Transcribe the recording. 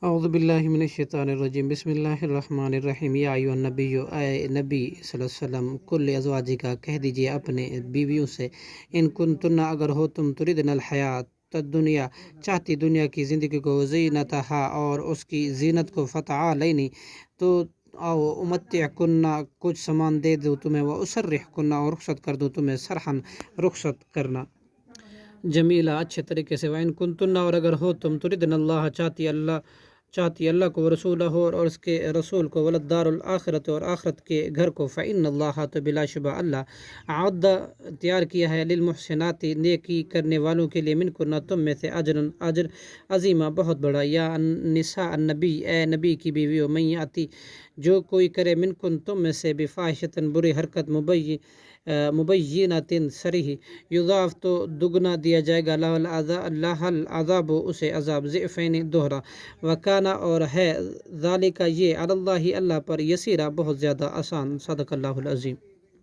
اعوذ باللہ من الشیطان الرجیم، بسم اللہ الرحمن الرحیم۔ یا ایھا النبی، اے نبی صلی اللہ علیہ وسلم، کل ازواجک، کہہ دیجئے اپنے بیویوں سے، ان کنتن، اگر ہو تم، تردن الحیات الدنیا، چاہتی دنیا کی زندگی کو، زینتہا، اور اس کی زینت کو، فتعالین، تو آؤ، امتعکن، کچھ سامان دے دو تمہیں، واسرحکن، اور رخصت کر دو تمہیں، سرحن، رخصت کرنا، جمیلہ، اچھے طریقے سے۔ وَإِن كُنتُنَّ، اور اگر ہو تم، تردن اللہ، چاہتی اللہ کو، ورسولہ، اور اس کے رسول کو، ولدار الآخرت، اور آخرت کے گھر کو، فإن اللہ، تو بلا شبہ اللہ، اعد، تیار کیا ہے، للمحسنات، نیکی کرنے والوں کے لیے، منکن، تم میں سے، اجر عظیمہ، بہت بڑا۔ یا نساء النبی، اے نبی کی بیویوں، من یاتی، جو کوئی کرے، منکن، تم میں سے، بفاحشۃ، بری حرکت، مبینۃ، صریح، یضاعف، تو دگنا دیا جائے گا، لہ العذاب، اسے عذاب، ضعفین، دوہرا، وکانا، اور ہے، ذالک، یہ، علی اللہ، اللہ پر، یسیرا، بہت زیادہ آسان۔ صدق اللہ العظیم۔